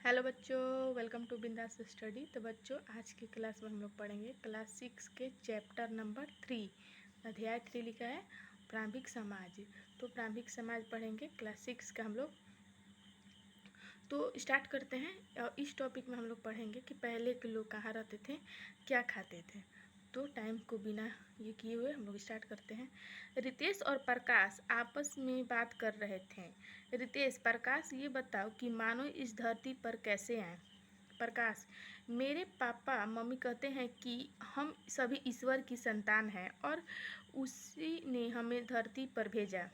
Hello बच्चों, welcome to बिंदास study. तो बच्चों, आज की क्लास में हम लोग पढ़ेंगे क्लास 6 के चैप्टर नंबर 3। अध्याय 3 लिखा है प्रारंभिक समाज। तो प्रारंभिक समाज पढ़ेंगे क्लास 6 का हम लोग। तो स्टार्ट करते हैं। और इस टॉपिक में हम लोग पढ़ेंगे कि पहले के लोग कहाँ रहते थे, क्या खाते थे। तो टाइम को बिना ये किए हुए हम लोग स्टार्ट करते हैं। रितेश और प्रकाश आपस में बात कर रहे थे। रितेश, प्रकाश ये बताओ कि मानव इस धरती पर कैसे आए। प्रकाश, मेरे पापा मम्मी कहते हैं कि हम सभी ईश्वर की संतान हैं और उसी ने हमें धरती पर भेजा।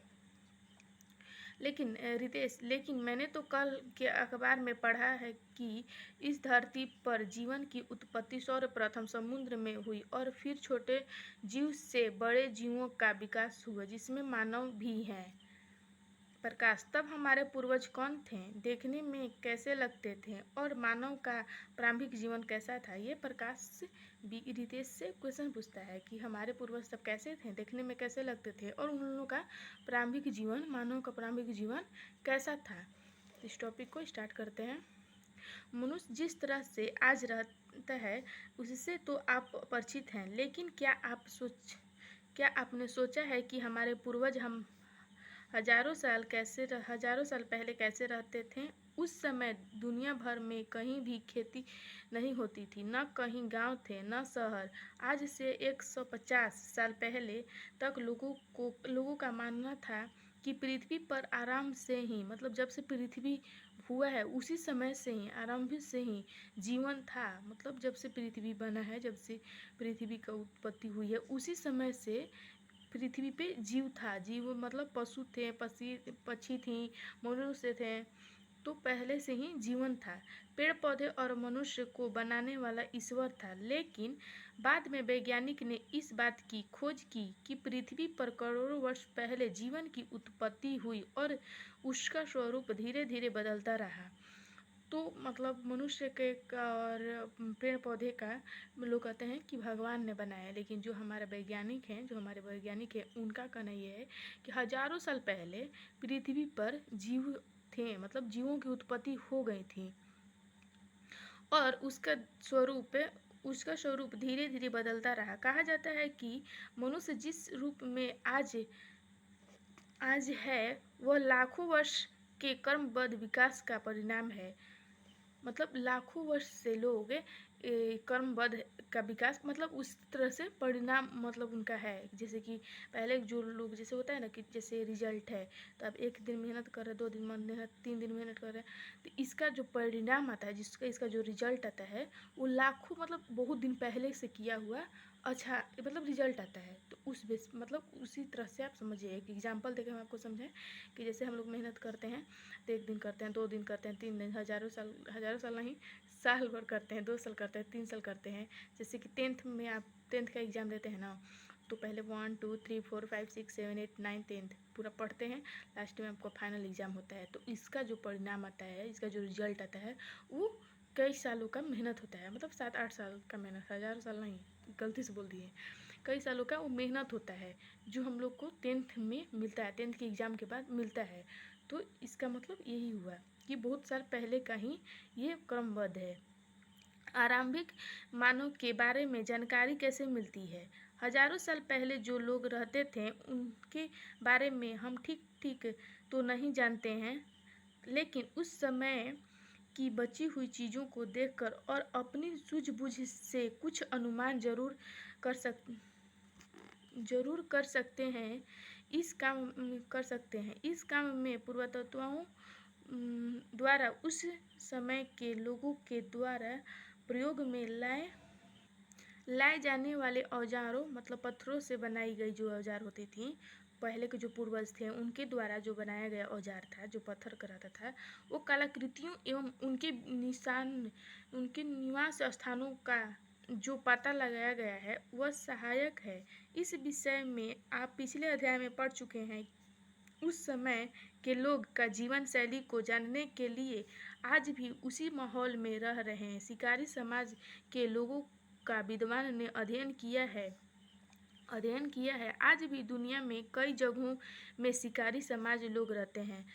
लेकिन रितेश, लेकिन मैंने तो कल के अखबार में पढ़ा है कि इस धरती पर जीवन की उत्पत्ति सर्वप्रथम समुद्र में हुई और फिर छोटे जीव से बड़े जीवों का विकास हुआ जिसमें मानव भी हैं। प्रकाश, तब हमारे पूर्वज कौन थे, देखने में कैसे लगते थे और मानव का प्रारंभिक जीवन कैसा था। ये प्रकाश रितेश से क्वेश्चन पूछता है कि हमारे पूर्वज सब कैसे थे, देखने में कैसे लगते थे और उन लोगों का प्रारंभिक जीवन, मानव का प्रारंभिक जीवन कैसा था। इस टॉपिक को स्टार्ट करते हैं। मनुष्य जिस तरह से आज रहता है उससे तो आप परिचित हैं, लेकिन क्या आपने सोचा है कि हमारे पूर्वज हम हजारों साल पहले कैसे रहते थे। उस समय दुनिया भर में कहीं भी खेती नहीं होती थी, न कहीं गांव थे, न शहर। आज से 150 साल पहले तक लोगों का मानना था कि पृथ्वी पर आराम से ही, मतलब जब से पृथ्वी हुआ है उसी समय से ही, आरंभ से ही जीवन था। मतलब जब से पृथ्वी बना है, जब से पृथ्वी का उत्पत्ति हुई है उसी समय से पृथ्वी पे जीव था। जीव मतलब पशु थे, पक्षी थी, मनुष्य थे। तो पहले से ही जीवन था। पेड़ पौधे और मनुष्य को बनाने वाला ईश्वर था। लेकिन बाद में वैज्ञानिक ने इस बात की खोज की कि पृथ्वी पर करोड़ों वर्ष पहले जीवन की उत्पत्ति हुई और उसका स्वरूप धीरे धीरे बदलता रहा। तो मतलब मनुष्य के और पेड़ पौधे का लोग कहते हैं कि भगवान ने बनाया है, लेकिन जो हमारे वैज्ञानिक हैं उनका कहना यह है कि हजारों साल पहले पृथ्वी पर जीव थे, मतलब जीवों की उत्पत्ति हो गई थी और उसका स्वरूप धीरे धीरे बदलता रहा। कहा जाता है कि मनुष्य जिस रूप में आज है वह लाखों वर्ष के कर्मबद्ध विकास का परिणाम है। मतलब लाखों वर्ष से लोग कर्मबद्ध का विकास, मतलब उस तरह से परिणाम मतलब उनका है। जैसे कि पहले जो लोग, जैसे होता है ना कि जैसे रिजल्ट है, तो आप 1 दिन मेहनत कर रहे, 2 दिन मेहनत, 3 दिन मेहनत कर रहे हैं, तो इसका जो परिणाम आता है, इसका जो रिजल्ट आता है वो लाखों, मतलब बहुत दिन पहले से किया हुआ अच्छा मतलब रिजल्ट आता है। तो उस बेस मतलब उसी तरह से आप समझिए। एक एग्जाम्पल देकर हम आपको समझें कि जैसे हम लोग मेहनत करते हैं तो 1 दिन करते हैं, 2 दिन करते हैं, 3 दिन, हजारों साल नहीं, साल भर करते हैं, 2 साल करते हैं, 3 साल करते हैं। जैसे कि 10th में आप 10th का एग्ज़ाम देते हैं ना, तो पहले 1 2 3 4 5 6 7 8 9 10th पूरा पढ़ते हैं, लास्ट में आपको फाइनल एग्ज़ाम होता है। तो इसका जो परिणाम आता है, इसका जो रिजल्ट आता है वो कई सालों का मेहनत होता है। मतलब 7-8 साल का मेहनत, हज़ारों साल नहीं, गलती से बोल दिए, कई सालों का वो मेहनत होता है जो हम लोग को 10th में मिलता है, 10th के एग्ज़ाम के बाद मिलता है। तो इसका मतलब यही हुआ कि बहुत साल पहले का ही ये क्रमबद्ध है। आरंभिक मानव के बारे में जानकारी कैसे मिलती है। हजारों साल पहले जो लोग रहते थे उनके बारे में हम ठीक तो नहीं जानते हैं, लेकिन उस समय की बची हुई चीज़ों को देखकर और अपनी सूझबूझ से कुछ अनुमान जरूर कर सकते हैं। इस काम में पुरातत्वों द्वारा उस समय के लोगों के द्वारा प्रयोग में लाए जाने वाले औजारों, मतलब पत्थरों से बनाई गई जो औजार होती थी, पहले के जो पूर्वज थे उनके द्वारा जो बनाया गया औजार था, जो पत्थर का रहता था, वो कलाकृतियों एवं उनके निवास स्थानों का जो पता लगाया गया है वह सहायक है। इस विषय में आप पिछले अध्याय में पढ़ चुके हैं। उस समय के लोग का जीवन शैली को जानने के लिए आज भी उसी माहौल में रह रहे हैं। शिकारी समाज के लोगों का विद्वान ने अध्ययन किया है। आज भी दुनिया में कई जगहों में शिकारी समाज लोग रहते हैं।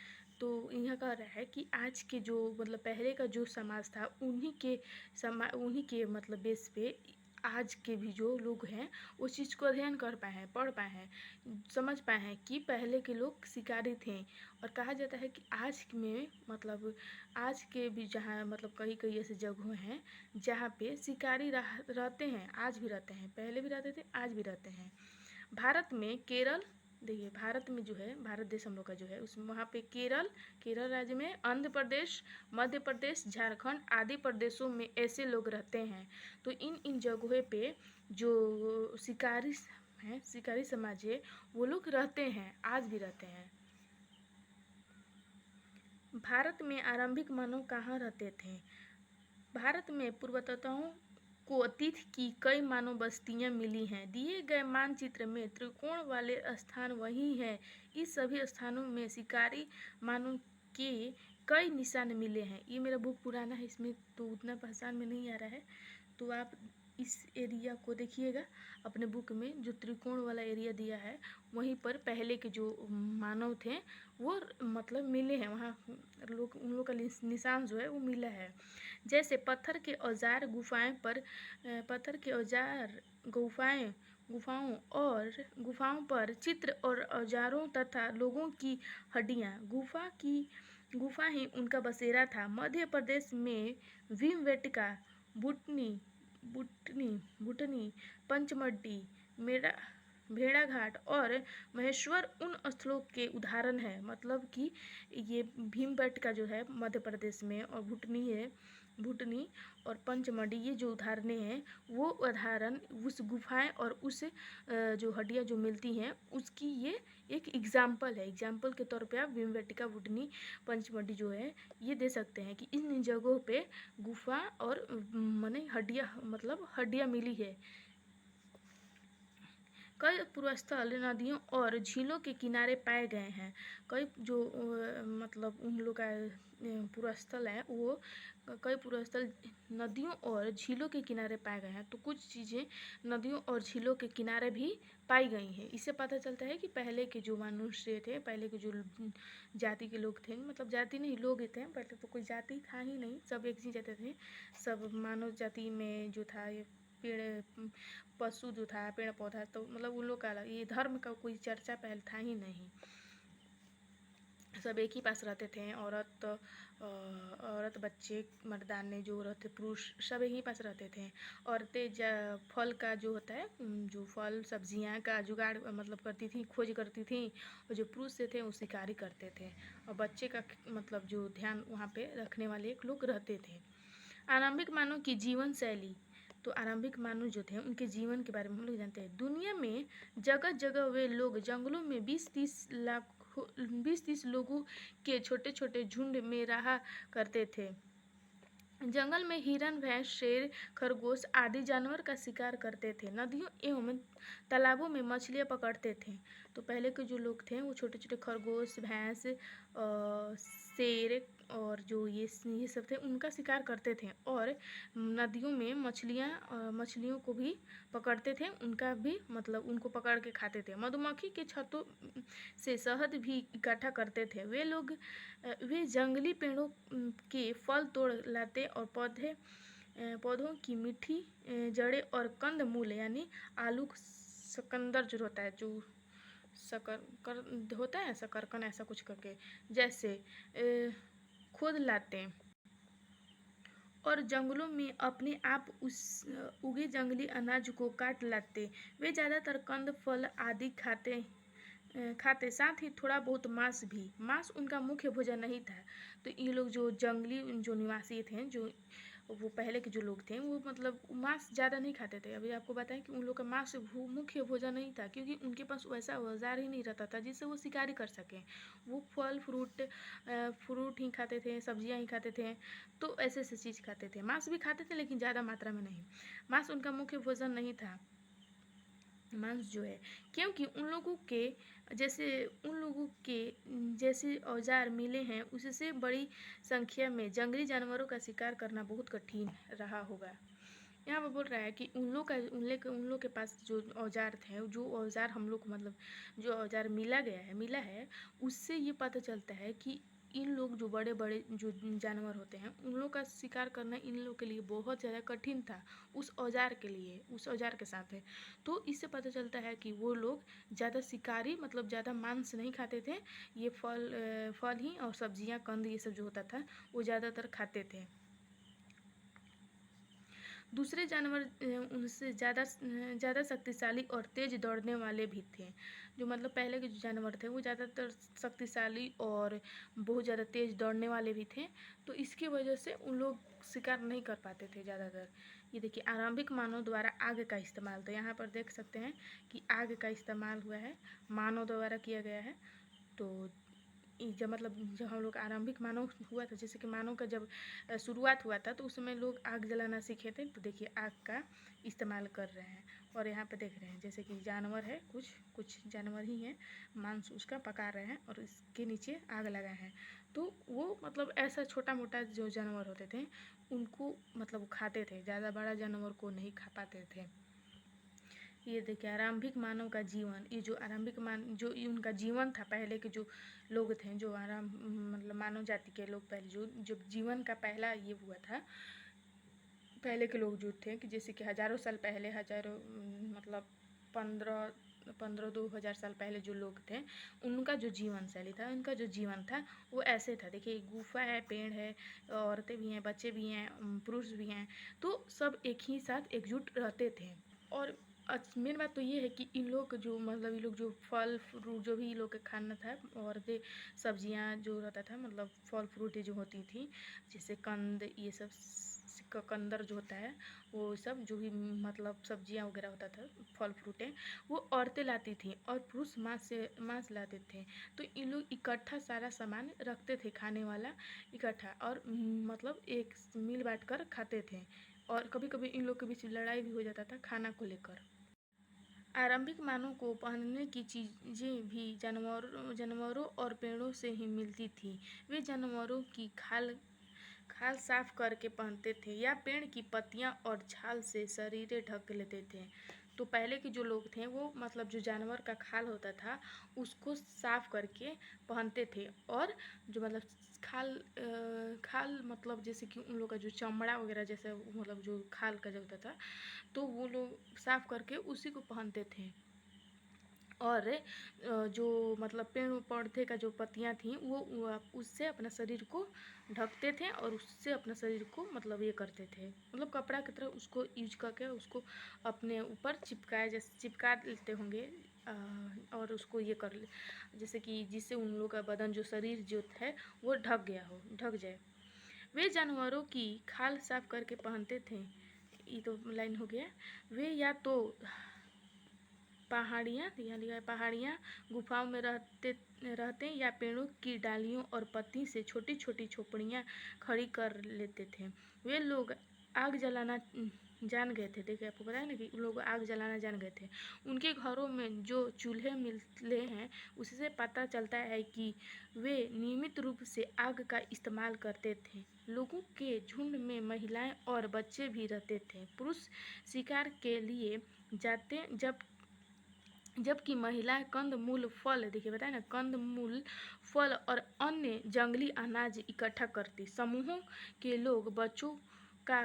तो यह कह रहा है कि आज के जो मतलब पहले का जो समाज था उन्हीं के मतलब बेस पे आज के भी जो लोग हैं उस चीज़ को अध्ययन कर पाए हैं, पढ़ पाए हैं, समझ पाए हैं कि पहले के लोग शिकारी थे। और कहा जाता है कि आज में मतलब आज के भी जहाँ मतलब कई कई ऐसे जगह हैं जहाँ पे शिकारी रहते हैं, आज भी रहते हैं, पहले भी रहते थे, आज भी रहते हैं। भारत में केरल, देखिए भारत में जो है, भारत देश हम लोग का जो है उस वहाँ पे केरल राज्य में, आंध्र प्रदेश, मध्य प्रदेश, झारखंड आदि प्रदेशों में ऐसे लोग रहते हैं। तो इन जगहों पे जो शिकारी समाज है वो लोग रहते हैं, आज भी रहते हैं। भारत में आरंभिक मानव कहाँ रहते थे? भारत में पूर्वतताओं को अतीत की कई मानव बस्तियां मिली हैं। दिए गए मानचित्र में त्रिकोण वाले स्थान वही हैं। इस सभी स्थानों में शिकारी मानव के कई निशान मिले हैं। ये मेरा बुक पुराना है, इसमें तो उतना पहचान में नहीं आ रहा है, तो आप इस एरिया को देखिएगा अपने बुक में। जो त्रिकोण वाला एरिया दिया है वहीं पर पहले के जो मानव थे वो मतलब मिले हैं, वहाँ लोग उन लोग का निशान जो है वो मिला है। जैसे पत्थर के औजार गुफाओं पर चित्र और औजारों तथा लोगों की हड्डियाँ। गुफा ही उनका बसेरा था। मध्य प्रदेश में भीमबेटका, बुटनी, पंचमढ़ी, भेड़ाघाट और महेश्वर उन स्थलों के उदाहरण हैं। मतलब कि ये भीमबेटका जो है मध्य प्रदेश में, और भुटनी और पंचमढ़ी, ये जो उदाहरणें हैं वो उदाहरण उस गुफाएं और उस जो हड्डियाँ जो मिलती हैं उसकी ये एक एग्जाम्पल है। एग्जाम्पल के तौर पे आप भीमबेटका, बुटनी, पंचमढ़ी जो है ये दे सकते हैं कि इन जगहों पे गुफा और माने हड्डियाँ मिली है। कई पूर्वस्थल नदियों और झीलों के किनारे पाए गए हैं। कई जो मतलब उन लोग का पूर्वस्थल है वो कई पूर्वस्थल नदियों और झीलों के किनारे पाए गए हैं। तो कुछ चीज़ें नदियों और झीलों के किनारे भी पाई गई हैं। इससे पता चलता है कि पहले के जो मनुष्य थे, पहले के जो जाति के लोग थे, मतलब जाति नहीं लोग थे, पहले तो कोई जाति था ही नहीं, सब एक ही जाते थे। सब मानव जाति में जो था ये पेड़ पशु जो था, पेड़ पौधा, तो मतलब उन लोग का अलग, ये धर्म का कोई चर्चा पहले था ही नहीं। सब एक ही पास रहते थे। औरत बच्चे मर्दाने जो रहते पुरुष सब एक ही पास रहते थे। औरतें फल का जो होता है, जो फल सब्जियां का जुगाड़ मतलब करती थी, खोज करती थी, और जो पुरुष थे वो शिकारी करते थे, और बच्चे का मतलब जो ध्यान वहाँ पे रखने वाले एक लोग रहते थे। आरंभिक मानव की जीवन शैली, तो आरंभिक मानव जो थे उनके जीवन के बारे में हम लोग जानते हैं। दुनिया में जगह जगह वे लोग जंगलों में 20-30 लोगों के छोटे छोटे झुंड में रहा करते थे। जंगल में हिरन, भैंस, शेर, खरगोश आदि जानवर का शिकार करते थे। नदियों एवं तालाबों में मछलियाँ पकड़ते थे। तो पहले के जो लोग थे वो छोटे छोटे खरगोश, भैंस, शेर और जो ये सब थे उनका शिकार करते थे, और नदियों में मछलियों को भी पकड़ते थे, उनका भी मतलब उनको पकड़ के खाते थे। मधुमक्खी के छत्तों से शहद भी इकट्ठा करते थे। वे जंगली पेड़ों के फल तोड़ लाते और पौधों की मीठी जड़ें और कंद मूल यानी आलू शकरकंद जो होता है, जो शकरकंद होता है, शकरकंद ऐसा कुछ करके, जैसे खुद लाते और जंगलों में अपने आप उस उगे जंगली अनाज को काट लाते। वे ज़्यादातर कंद, फल आदि खाते, साथ ही थोड़ा बहुत मांस उनका मुख्य भोजन नहीं था। तो ये लोग जो जंगली जो निवासी थे, जो वो पहले के जो लोग थे वो मतलब मांस ज़्यादा नहीं खाते थे। अभी आपको बताएं कि उन लोग का मांस मुख्य भोजन नहीं था, क्योंकि उनके पास वैसा औजार ही नहीं रहता था जिससे वो शिकारी कर सकें। वो फल फ्रूट ही खाते थे, सब्जियां ही खाते थे, तो ऐसे चीज़ खाते थे। मांस भी खाते थे लेकिन ज़्यादा मात्रा में नहीं। मांस उनका मुख्य भोजन नहीं था, मांस जो है, क्योंकि उन लोगों के जैसे औजार मिले हैं उससे बड़ी संख्या में जंगली जानवरों का शिकार करना बहुत कठिन रहा होगा। यहाँ पर बोल रहा है कि उन लोग के पास जो औजार थे, जो औजार हम लोग मतलब जो औजार मिला है, उससे ये पता चलता है कि इन लोग जो बड़े बड़े जो जानवर होते हैं उन लोग का शिकार करना इन लोग के लिए बहुत ज़्यादा कठिन था उस औजार के लिए, उस औजार के साथ है। तो इससे पता चलता है कि वो लोग ज़्यादा शिकारी मतलब ज़्यादा मांस नहीं खाते थे, ये फल ही और सब्जियां कंद ये सब जो होता था वो ज़्यादातर खाते थे। दूसरे जानवर उनसे ज़्यादा शक्तिशाली और तेज़ दौड़ने वाले भी थे। जो मतलब पहले के जो जानवर थे वो ज़्यादातर शक्तिशाली और बहुत ज़्यादा तेज़ दौड़ने वाले भी थे, तो इसकी वजह से उन लोग शिकार नहीं कर पाते थे ज़्यादातर। ये देखिए आरंभिक मानव द्वारा आग का इस्तेमाल, तो यहाँ पर देख सकते हैं कि आग का इस्तेमाल हुआ है, मानव द्वारा किया गया है। तो जब मतलब जब हम लोग आरंभिक मानव हुआ था, जैसे कि मानव का जब शुरुआत हुआ था तो उस समय लोग आग जलाना सीखे थे, तो देखिए आग का इस्तेमाल कर रहे हैं। और यहाँ पे देख रहे हैं जैसे कि जानवर है, कुछ जानवर ही हैं, मांस उसका पका रहे हैं और इसके नीचे आग लगाए हैं। तो वो मतलब ऐसा छोटा मोटा जो जानवर होते थे उनको मतलब खाते थे, ज़्यादा बड़ा जानवर को नहीं खा पाते थे। ये देखिए आरंभिक मानव का जीवन, ये जो आरंभिक जो उनका जीवन था, पहले के जो लोग थे, जो मतलब मानव जाति के लोग पहले जो जीवन का पहला ये हुआ था, पहले के लोग जो थे कि जैसे कि हज़ारों साल पहले, मतलब 1500-2000 साल पहले जो लोग थे उनका जो जीवन शैली था, उनका जो जीवन था वो ऐसे था। देखिए गुफा है, पेड़ है, औरतें भी हैं, बच्चे भी हैं, पुरुष भी हैं, तो सब एक ही साथ एकजुट रहते थे। और मेन बात तो ये है कि इन लोग जो मतलब ये लोग जो फल फ्रूट जो भी इन लोग का खाना था, और सब्जियां जो रहता था मतलब फल फ्रूट जो होती थी, जैसे कंद ये सब चुकंदर जो होता है वो सब जो भी मतलब सब्जियां वगैरह होता था, फल फ्रूटें, वो औरतें लाती थी और पुरुष मांस लाते थे। तो इन लोग इकट्ठा सारा सामान रखते थे खाने वाला इकट्ठा, और मतलब एक मिल बांट कर खाते थे। और कभी कभी इन लोग के बीच लड़ाई भी हो जाता था खाना को लेकर। आरंभिक मानव को पहनने की चीज़ें भी जानवरों और पेड़ों से ही मिलती थी। वे जानवरों की खाल खाल साफ करके पहनते थे या पेड़ की पत्तियां और छाल से शरीरें ढक लेते थे। तो पहले के जो लोग थे वो मतलब जो जानवर का खाल होता था उसको साफ करके पहनते थे, और जो मतलब खाल मतलब जैसे कि उन लोग का जो चमड़ा वगैरह जैसे मतलब जो खाल का जो होता था तो वो लोग साफ करके उसी को पहनते थे। और जो मतलब पेड़ पौधे का जो पत्तियां थी वो उससे अपना शरीर को ढकते थे और उससे अपना शरीर को मतलब ये करते थे, मतलब कपड़ा की तरह उसको यूज करके उसको अपने ऊपर चिपका लेते होंगे, और उसको ये कर ले जैसे कि जिससे उन लोगों का बदन जो शरीर जो है वो ढक जाए। वे जानवरों की खाल साफ करके पहनते थे। ये तो लाइन हो गया। वे या तो पहाड़ियाँ गुफाओं में रहते या पेड़ों की डालियों और पत्ती से छोटी छोटी झोपड़ियाँ खड़ी कर लेते थे। वे लोग आग जलाना जान गए थे। देखिए आपको पता है ना कि लोग आग जलाना जान गए थे। उनके घरों में जो चूल्हे मिलते हैं उससे पता चलता है कि वे नियमित रूप से आग का इस्तेमाल करते थे। लोगों के झुंड में महिलाएं और बच्चे भी रहते थे। पुरुष शिकार के लिए जाते जबकि महिलाएं कंदमूल फल, देखिए बताए ना, कंदमूल फल और अन्य जंगली अनाज इकट्ठा करती। समूहों के लोग बच्चों का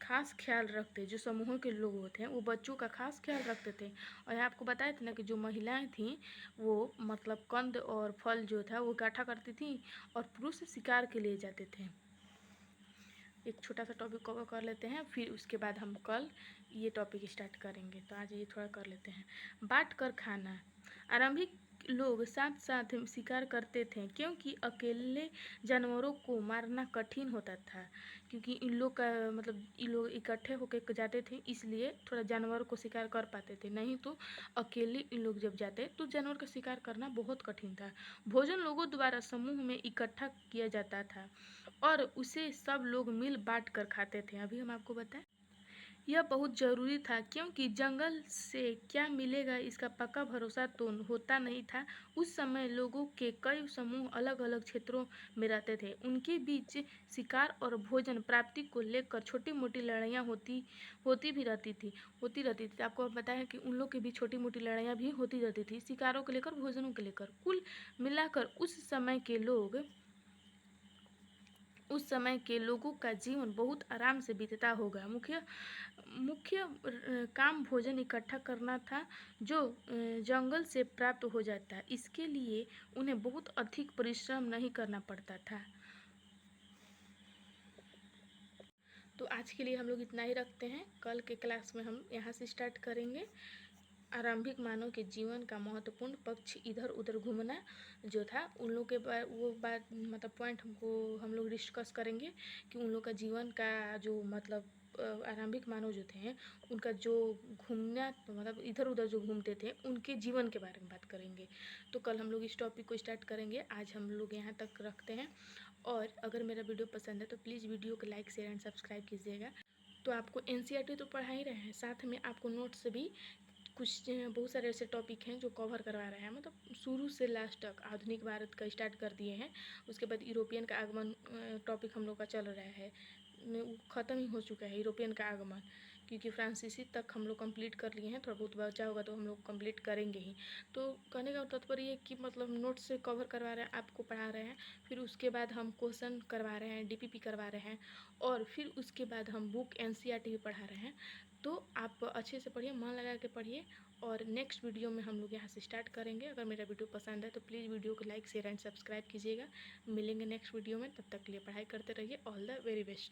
खास ख्याल रखते। जो समूहों के लोग होते हैं वो बच्चों का खास ख्याल रखते थे। और यहाँ आपको बताया था ना कि जो महिलाएं थीं वो मतलब कंद और फल जो था वो इकट्ठा करती थी और पुरुष शिकार के लिए जाते थे। एक छोटा सा टॉपिक कवर कर लेते हैं, फिर उसके बाद हम कल ये टॉपिक स्टार्ट करेंगे। तो आज ये थोड़ा कर लेते हैं। बांट कर खाना। आरंभिक लोग साथ साथ शिकार करते थे क्योंकि अकेले जानवरों को मारना कठिन होता था, क्योंकि इन लोग का मतलब इन लोग इकट्ठे होकर जाते थे इसलिए थोड़ा जानवरों को शिकार कर पाते थे, नहीं तो अकेले इन लोग जब जाते तो जानवर का शिकार करना बहुत कठिन था। भोजन लोगों द्वारा समूह में इकट्ठा किया जाता था और उसे सब लोग मिल बांट कर खाते थे। अभी हम आपको बताएं यह बहुत ज़रूरी था क्योंकि जंगल से क्या मिलेगा इसका पक्का भरोसा तो होता नहीं था। उस समय लोगों के कई समूह अलग अलग क्षेत्रों में रहते थे। उनके बीच शिकार और भोजन प्राप्ति को लेकर छोटी मोटी लड़ाइयाँ होती रहती थी। आपको पता है कि उन लोग के बीच छोटी मोटी लड़ाइयाँ भी होती रहती थी शिकारों को लेकर, भोजनों को लेकर। कुल मिलाकर उस समय के लोग उस समय के लोगों का जीवन बहुत आराम से बीतता होगा। मुख्य मुख्य काम भोजन इकट्ठा करना था, जो जंगल से प्राप्त हो जाता। इसके लिए उन्हें बहुत अधिक परिश्रम नहीं करना पड़ता था। तो आज के लिए हम लोग इतना ही रखते हैं। कल के क्लास में हम यहाँ से स्टार्ट करेंगे। आरंभिक मानव के जीवन का महत्वपूर्ण पक्ष इधर उधर घूमना जो था, उन लोग के वो बात मतलब पॉइंट हमको हम लोग डिस्कस करेंगे कि उन लोग का जीवन का जो मतलब आरंभिक मानव जो थे उनका जो घूमना तो मतलब इधर उधर जो घूमते थे उनके जीवन के बारे में बात करेंगे। तो कल हम लोग इस टॉपिक को स्टार्ट करेंगे। आज हम लोग यहाँ तक रखते हैं। और अगर मेरा वीडियो पसंद है तो प्लीज़ वीडियो को लाइक शेयर एंड सब्सक्राइब कीजिएगा। तो आपको एनसीईआरटी तो पढ़ा ही रहे हैं, साथ में आपको नोट्स भी कुछ बहुत सारे ऐसे टॉपिक हैं जो कवर करवा रहे हैं, मतलब शुरू से लास्ट तक आधुनिक भारत का स्टार्ट कर दिए हैं। उसके बाद यूरोपियन का आगमन टॉपिक हम लोग का चल रहा है, ख़त्म ही हो चुका है यूरोपियन का आगमन, क्योंकि फ्रांसीसी तक हम लोग कंप्लीट कर लिए हैं। थोड़ा बहुत बचा होगा तो हम लोग कंप्लीट करेंगे ही। तो कहने का तात्पर्य ये कि मतलब नोट्स से कवर करवा रहे हैं, आपको पढ़ा रहे हैं, फिर उसके बाद हम क्वेश्चन करवा रहे हैं, डीपीपी करवा रहे हैं, और फिर उसके बाद हम बुक एनसीईआरटी भी पढ़ा रहे हैं। तो आप अच्छे से पढ़िए, मन लगा के पढ़िए। और नेक्स्ट वीडियो में हम लोग यहाँ से स्टार्ट करेंगे। अगर मेरा वीडियो पसंद है तो प्लीज़ वीडियो को लाइक शेयर एंड सब्सक्राइब कीजिएगा। मिलेंगे नेक्स्ट वीडियो में, तब तक के लिए पढ़ाई करते रहिए। All the very best.